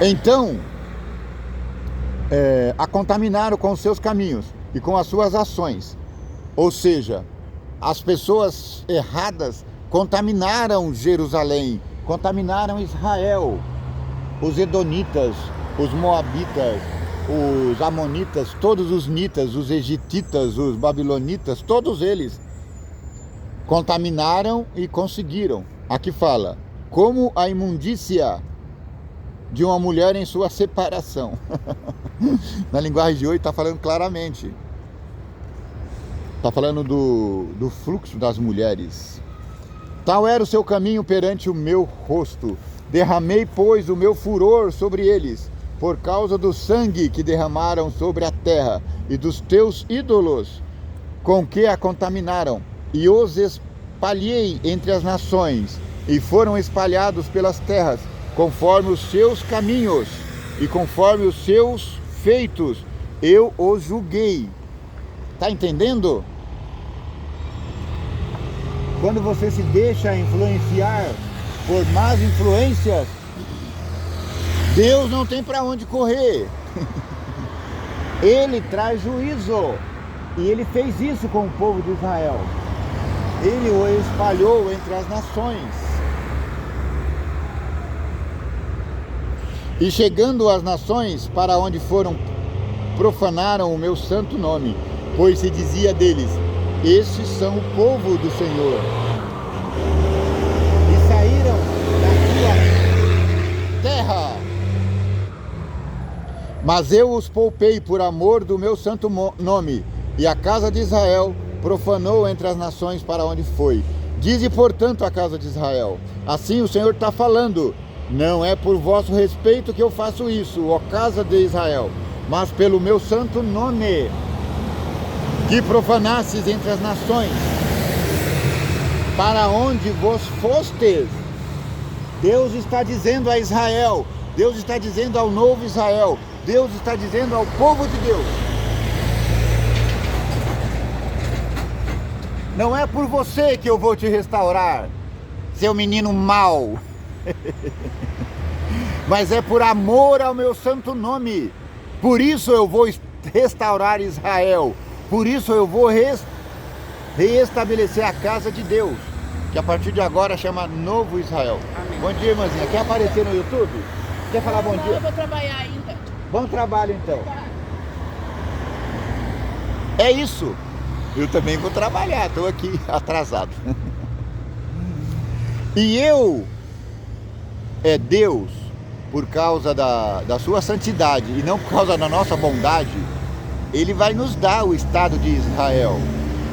Então, a contaminaram com os seus caminhos e com as suas ações. Ou seja, as pessoas erradas contaminaram Jerusalém, contaminaram Israel, os edonitas, os moabitas, os amonitas, todos os nitas, os egititas, os babilonitas, todos eles contaminaram e conseguiram. Aqui fala, como a imundícia de uma mulher em sua separação. Na linguagem de hoje está falando claramente. Está falando do fluxo das mulheres. Tal era o seu caminho perante o meu rosto. Derramei, pois, o meu furor sobre eles, por causa do sangue que derramaram sobre a terra e dos teus ídolos, com que a contaminaram. E os espalhei entre as nações, e foram espalhados pelas terras, conforme os seus caminhos e conforme os seus feitos, eu os julguei. Está entendendo? Quando você se deixa influenciar por más influências, Deus não tem para onde correr. Ele traz juízo. E ele fez isso com o povo de Israel. Ele o espalhou entre as nações. E chegando às nações para onde foram, profanaram o meu santo nome, pois se dizia deles, estes são o povo do Senhor. E saíram da sua terra. Mas eu os poupei por amor do meu santo nome, e a casa de Israel profanou entre as nações para onde foi. Dize, portanto, a casa de Israel, assim o Senhor está falando, não é por vosso respeito que eu faço isso, ó casa de Israel, mas pelo meu santo nome, que profanastes entre as nações, para onde vos fostes. Deus está dizendo a Israel, Deus está dizendo ao novo Israel, Deus está dizendo ao povo de Deus, não é por você que eu vou te restaurar, seu menino mau, mas é por amor ao meu santo nome. Por isso eu vou restaurar Israel, por isso eu vou reestabelecer a casa de Deus. que a partir de agora chama Novo Israel. Amém. Bom dia, irmãzinha. Quer aparecer no YouTube? Quer falar bom dia? Eu vou trabalhar ainda. Bom trabalho, então. É isso. Eu também vou trabalhar, estou aqui atrasado. E Deus, por causa da sua santidade e não por causa da nossa bondade, Ele vai nos dar o Estado de Israel.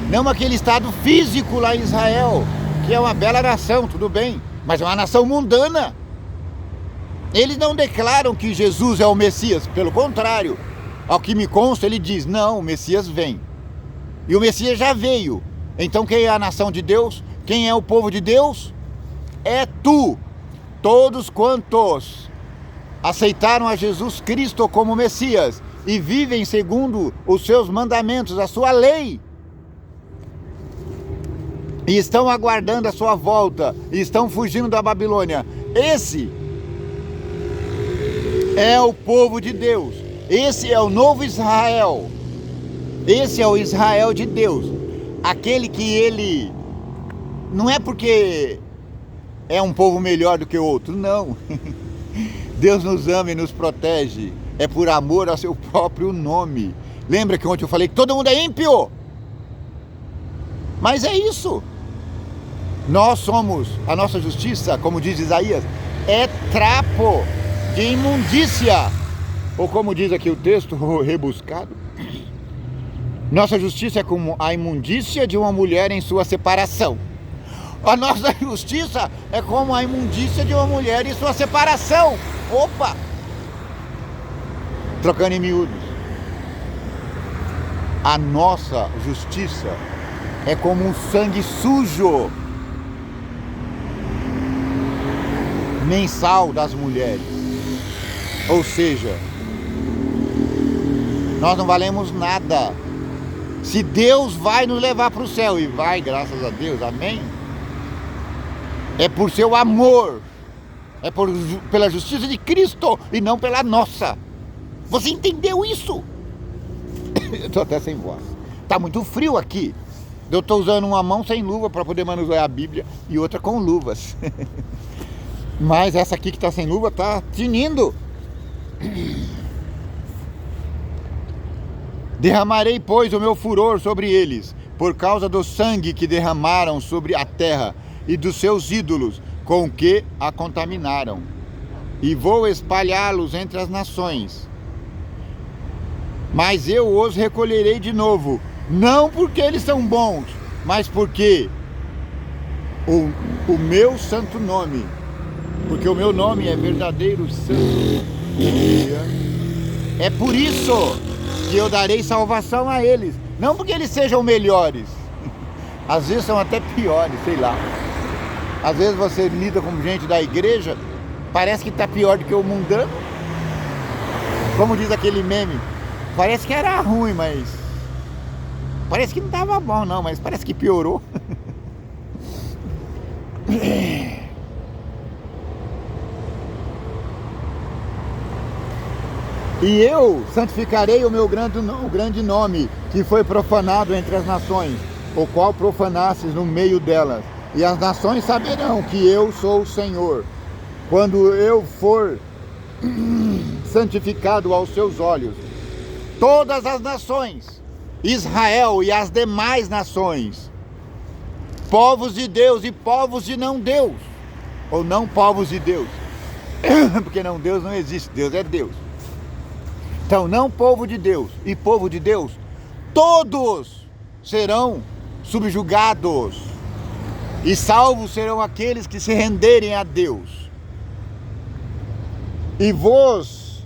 Não aquele Estado físico lá em Israel, que é uma bela nação, tudo bem, mas é uma nação mundana. Eles não declaram que Jesus é o Messias, pelo contrário, ao que me consta, ele diz, não, o Messias vem. E o Messias já veio. Então quem é a nação de Deus? Quem é o povo de Deus? É tu. Todos quantos aceitaram a Jesus Cristo como Messias e vivem segundo os seus mandamentos, a sua lei, e estão aguardando a sua volta, e estão fugindo da Babilônia. Esse é o povo de Deus. Esse é o novo Israel. Esse é o Israel de Deus. Aquele que ele... Não é porque é um povo melhor do que o outro, não. Deus nos ama e nos protege. É por amor ao seu próprio nome. Lembra que ontem eu falei que todo mundo é ímpio? Mas é isso. Nós somos, a nossa justiça, como diz Isaías, é trapo de imundícia. Ou como diz aqui o texto rebuscado, nossa justiça é como a imundícia de uma mulher em sua separação. A nossa justiça é como a imundícia de uma mulher em sua separação. Opa! Trocando em miúdos. A nossa justiça é como um sangue sujo mensal das mulheres. Ou seja, nós não valemos nada. Se Deus vai nos levar para o céu, e vai, graças a Deus, amém? É por seu amor, é pela justiça de Cristo e não pela nossa. Você entendeu isso? Eu estou até sem voz. Está muito frio aqui. Eu estou usando uma mão sem luva para poder manusear a Bíblia e outra com luvas. Mas essa aqui que está sem luva está tinindo. Derramarei, pois, o meu furor sobre eles, por causa do sangue que derramaram sobre a terra e dos seus ídolos, com que a contaminaram. E vou espalhá-los entre as nações. Mas eu os recolherei de novo, não porque eles são bons, mas porque o meu santo nome, porque o meu nome é verdadeiro santo. É por isso que eu darei salvação a eles, não porque eles sejam melhores, às vezes são até piores, sei lá. Às vezes você lida com gente da igreja, parece que está pior do que o mundano. Como diz aquele meme, parece que era ruim, mas parece que não estava bom não, mas parece que piorou. E eu santificarei o meu grande nome, que foi profanado entre as nações, o qual profanastes no meio delas. E as nações saberão que eu sou o Senhor, quando eu for santificado aos seus olhos. Todas as nações, Israel e as demais nações, povos de Deus e povos de não Deus, ou não povos de Deus, porque não Deus não existe, Deus é Deus. Então, não povo de Deus e povo de Deus, todos serão subjugados, e salvos serão aqueles que se renderem a Deus. E vos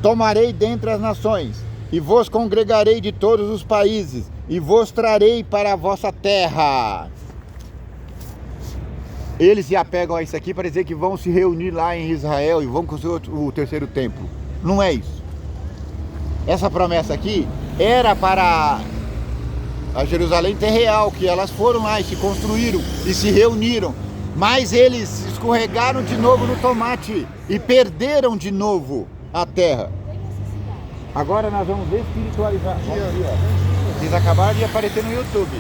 tomarei dentre as nações, e vos congregarei de todos os países, e vos trarei para a vossa terra. Eles se apegam a isso aqui para dizer que vão se reunir lá em Israel e vão construir o terceiro templo. Não é isso. Essa promessa aqui era para a Jerusalém terreal, que elas foram lá e se construíram e se reuniram. Mas eles escorregaram de novo no tomate e perderam de novo a terra. Agora nós vamos espiritualizar. Eles acabaram de aparecer no YouTube.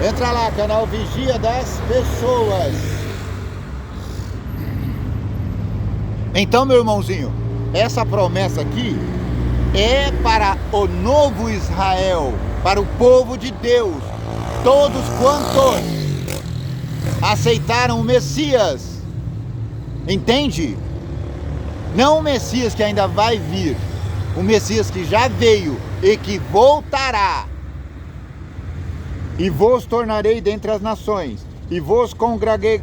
Entra lá, canal Vigia das Pessoas. Então, meu irmãozinho, essa promessa aqui é para o novo Israel, para o povo de Deus. Todos quantos aceitaram o Messias. Entende? Não o Messias que ainda vai vir, o Messias que já veio e que voltará. E vos tornarei dentre as nações, e vos congregarei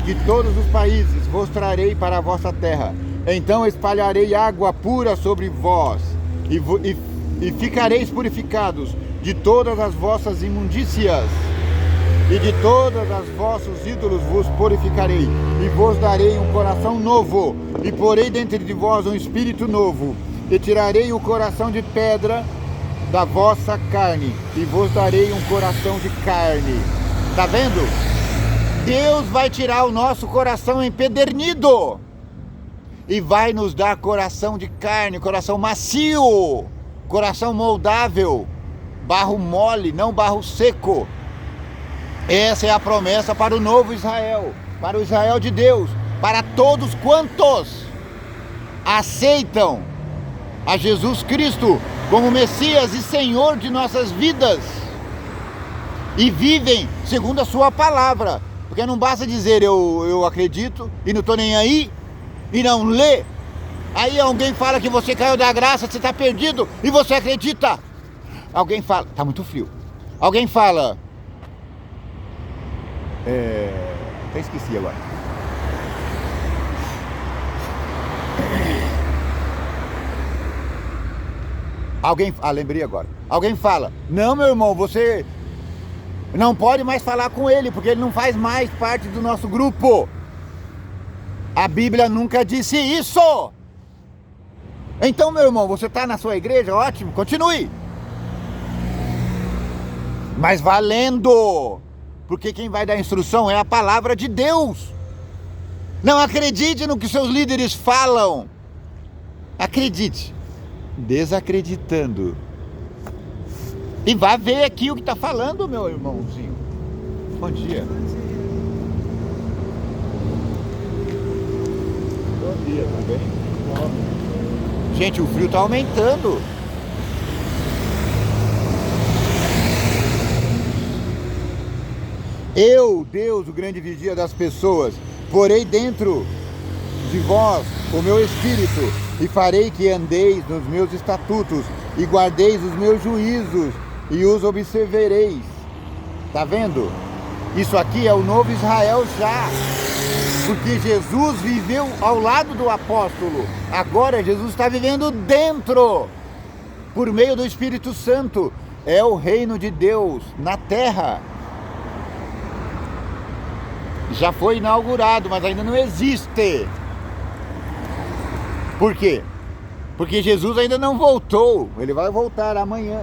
de todos os países, vos trarei para a vossa terra. Então espalharei água pura sobre vós, e ficareis purificados de todas as vossas imundícias, e de todos os vossos ídolos vos purificarei, e vos darei um coração novo, e porei dentro de vós um espírito novo, e tirarei o coração de pedra da vossa carne, e vos darei um coração de carne. Tá vendo? Deus vai tirar o nosso coração empedernido e vai nos dar coração de carne, coração macio, coração moldável, barro mole, não barro seco. Essa é a promessa para o novo Israel, para o Israel de Deus, para todos quantos aceitam a Jesus Cristo como Messias e Senhor de nossas vidas e vivem segundo a sua palavra. Porque não basta dizer eu acredito e não estou nem aí e não lê. Aí alguém fala que você caiu da graça, você está perdido e você acredita. Alguém fala, está muito frio. Alguém fala, até esqueci agora. Lembrei agora. Alguém fala, não, meu irmão, você não pode mais falar com ele, porque ele não faz mais parte do nosso grupo. A Bíblia nunca disse isso. Então, meu irmão, você está na sua igreja, ótimo, continue. Mas valendo, porque quem vai dar instrução é a palavra de Deus. Não acredite no que seus líderes falam. Acredite, desacreditando. E vá ver aqui o que está falando, meu irmãozinho. Bom dia. Bom dia, tá bem? Gente, o frio está aumentando. Eu, Deus, o grande vigia das pessoas, porei dentro de vós o meu espírito e farei que andeis nos meus estatutos e guardeis os meus juízos e os observereis. Tá vendo? Isso aqui é o novo Israel já. Porque Jesus viveu ao lado do apóstolo. Agora Jesus está vivendo dentro. Por meio do Espírito Santo. É o reino de Deus na terra. Já foi inaugurado, mas ainda não existe. Por quê? Porque Jesus ainda não voltou. Ele vai voltar amanhã.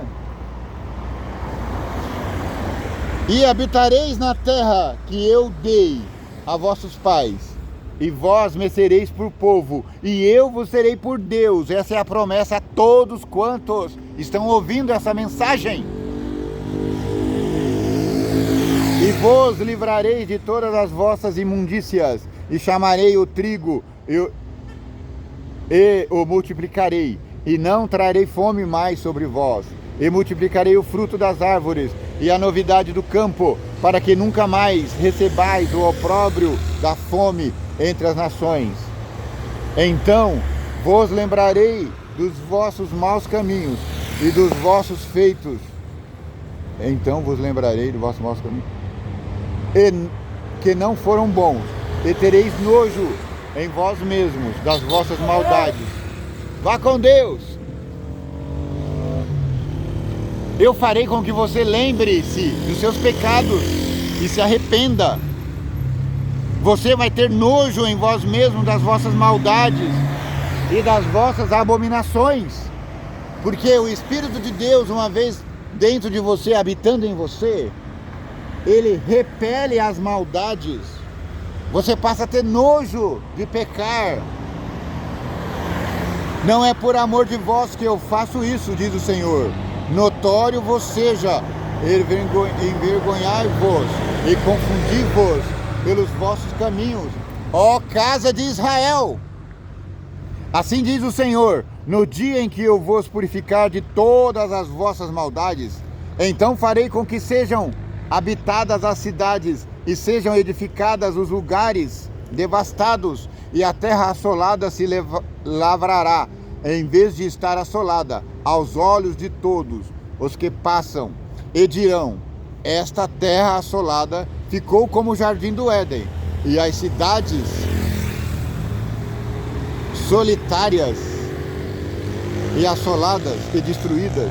E habitareis na terra que eu dei a vossos pais, e vós me sereis por povo, e eu vos serei por Deus. Essa é a promessa a todos quantos estão ouvindo essa mensagem. E vos livrarei de todas as vossas imundícias, e chamarei o trigo, e o multiplicarei, e não trarei fome mais sobre vós, e multiplicarei o fruto das árvores, e a novidade do campo, para que nunca mais recebais o opróbrio da fome entre as nações. Então vos lembrarei dos vossos maus caminhos e dos vossos feitos. Então vos lembrarei dos vossos maus caminhos, e que não foram bons, e tereis nojo em vós mesmos das vossas maldades. Vá com Deus. Eu farei com que você lembre-se dos seus pecados e se arrependa. Você vai ter nojo em vós mesmo das vossas maldades e das vossas abominações. Porque o Espírito de Deus, uma vez dentro de você, habitando em você, ele repele as maldades. Você passa a ter nojo de pecar. Não é por amor de vós que eu faço isso, diz o Senhor. Notório vos seja envergonhai-vos e confundi-vos pelos vossos caminhos, ó casa de Israel. Assim diz o Senhor: no dia em que eu vos purificar de todas as vossas maldades, então farei com que sejam habitadas as cidades e sejam edificadas os lugares devastados, e a terra assolada se lavrará, em vez de estar assolada, aos olhos de todos os que passam, e dirão: esta terra assolada ficou como o jardim do Éden, e as cidades solitárias e assoladas e destruídas,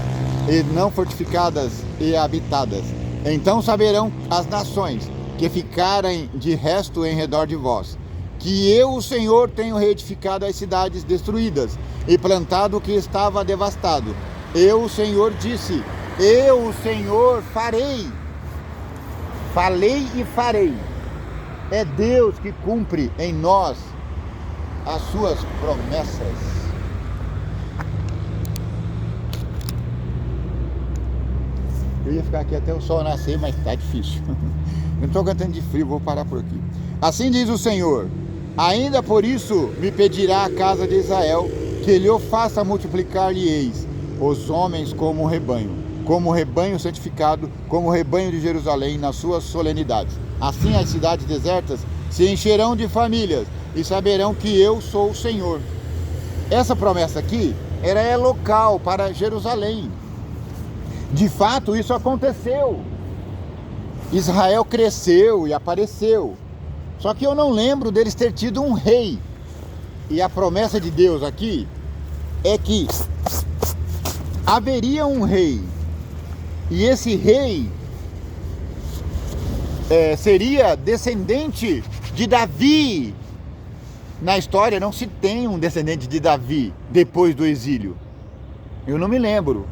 e não fortificadas e habitadas. Então saberão as nações que ficarem de resto em redor de vós, que eu, o Senhor, tenho reedificado as cidades destruídas e plantado o que estava devastado. Eu, o Senhor, disse, eu, o Senhor, farei. Falei e farei. É Deus que cumpre em nós as suas promessas. Eu ia ficar aqui até o sol nascer, mas tá difícil. Eu estou cantando de frio, vou parar por aqui. Assim diz o Senhor: ainda por isso me pedirá a casa de Israel, que lhe faça multiplicar-lhe-eis os homens como rebanho santificado, como rebanho de Jerusalém nas suas solenidades. Assim as cidades desertas se encherão de famílias e saberão que eu sou o Senhor. Essa promessa aqui é local para Jerusalém. De fato, isso aconteceu. Israel cresceu e apareceu. Só que eu não lembro deles ter tido um rei. E a promessa de Deus aqui é que haveria um rei. E esse rei seria descendente de Davi. Na história não se tem um descendente de Davi depois do exílio. Eu não me lembro.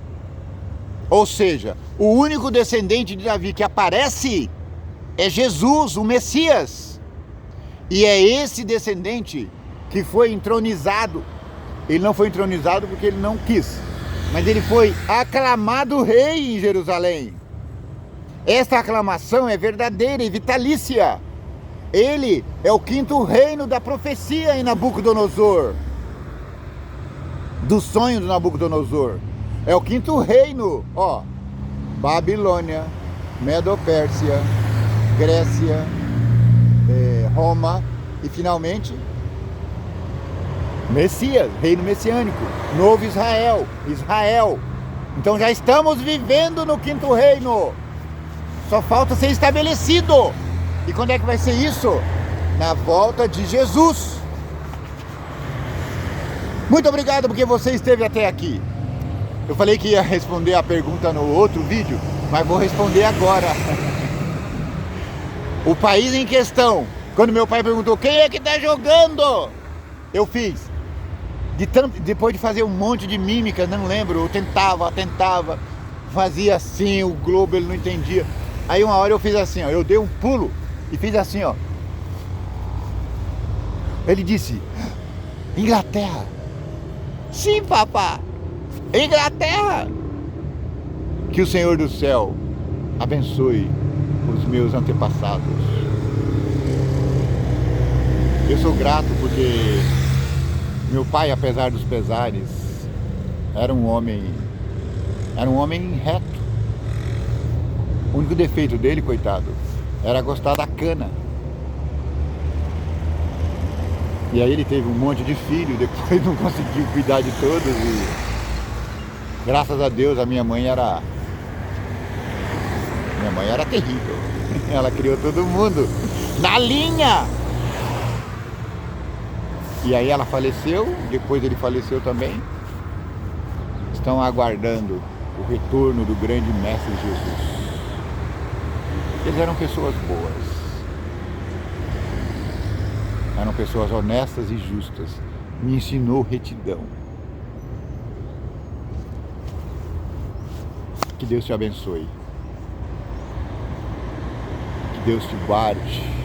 Ou seja, o único descendente de Davi que aparece é Jesus, o Messias. E é esse descendente que foi entronizado. Ele não foi entronizado porque ele não quis, mas ele foi aclamado rei em Jerusalém. Essa aclamação é verdadeira e vitalícia. Ele é o quinto reino da profecia em Nabucodonosor, do sonho do Nabucodonosor. É o quinto reino, ó: Babilônia, Medo-Pérsia, Grécia, Roma e finalmente Messias, reino messiânico, novo Israel, Israel. Então já estamos vivendo no quinto reino. Só falta ser estabelecido. E quando é que vai ser isso? Na volta de Jesus. Muito obrigado porque você esteve até aqui. Eu falei que ia responder a pergunta no outro vídeo, mas vou responder agora. O país em questão, quando meu pai perguntou quem é que tá jogando, eu fiz. Depois de fazer um monte de mímica, não lembro, eu tentava, fazia assim, o globo ele não entendia. Aí uma hora eu fiz assim, ó, eu dei um pulo e fiz assim, ó. Ele disse: Inglaterra. Sim, papá, Inglaterra. Que o Senhor do céu abençoe os meus antepassados. Eu sou grato porque meu pai, apesar dos pesares, era um homem reto. O único defeito dele, coitado, era gostar da cana. E aí ele teve um monte de filho, depois não conseguiu cuidar de todos e graças a Deus a minha mãe era terrível. Ela criou todo mundo na linha. E aí ela faleceu, depois ele faleceu também. Estão aguardando o retorno do grande mestre Jesus. Eles eram pessoas boas. Eram pessoas honestas e justas. Me ensinou retidão. Que Deus te abençoe. Que Deus te guarde.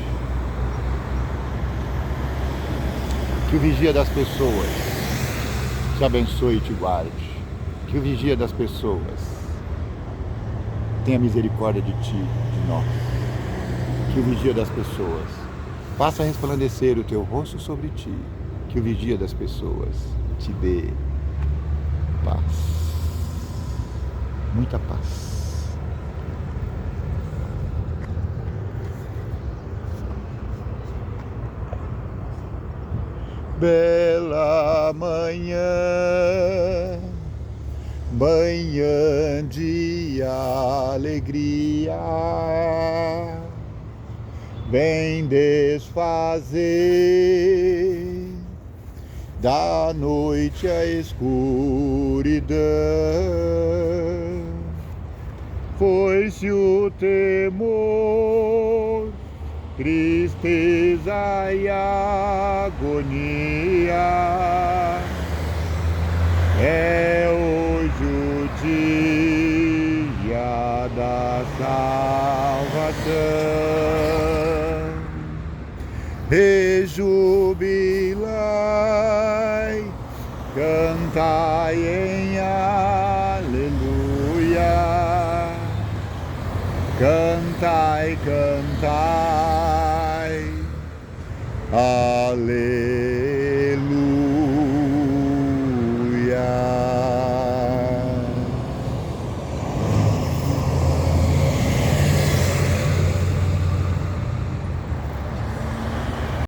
Que o vigia das pessoas te abençoe e te guarde. Que o vigia das pessoas tenha misericórdia de ti, de nós, que o vigia das pessoas faça resplandecer o teu rosto sobre ti, que o vigia das pessoas te dê paz, muita paz. Bela manhã, manhã de alegria, vem desfazer da noite a escuridão. Foi-se o temor, tristeza e agonia. É hoje o dia da salvação. Rejubilai, cantai em aleluia. Cantai, cantai, aleluia.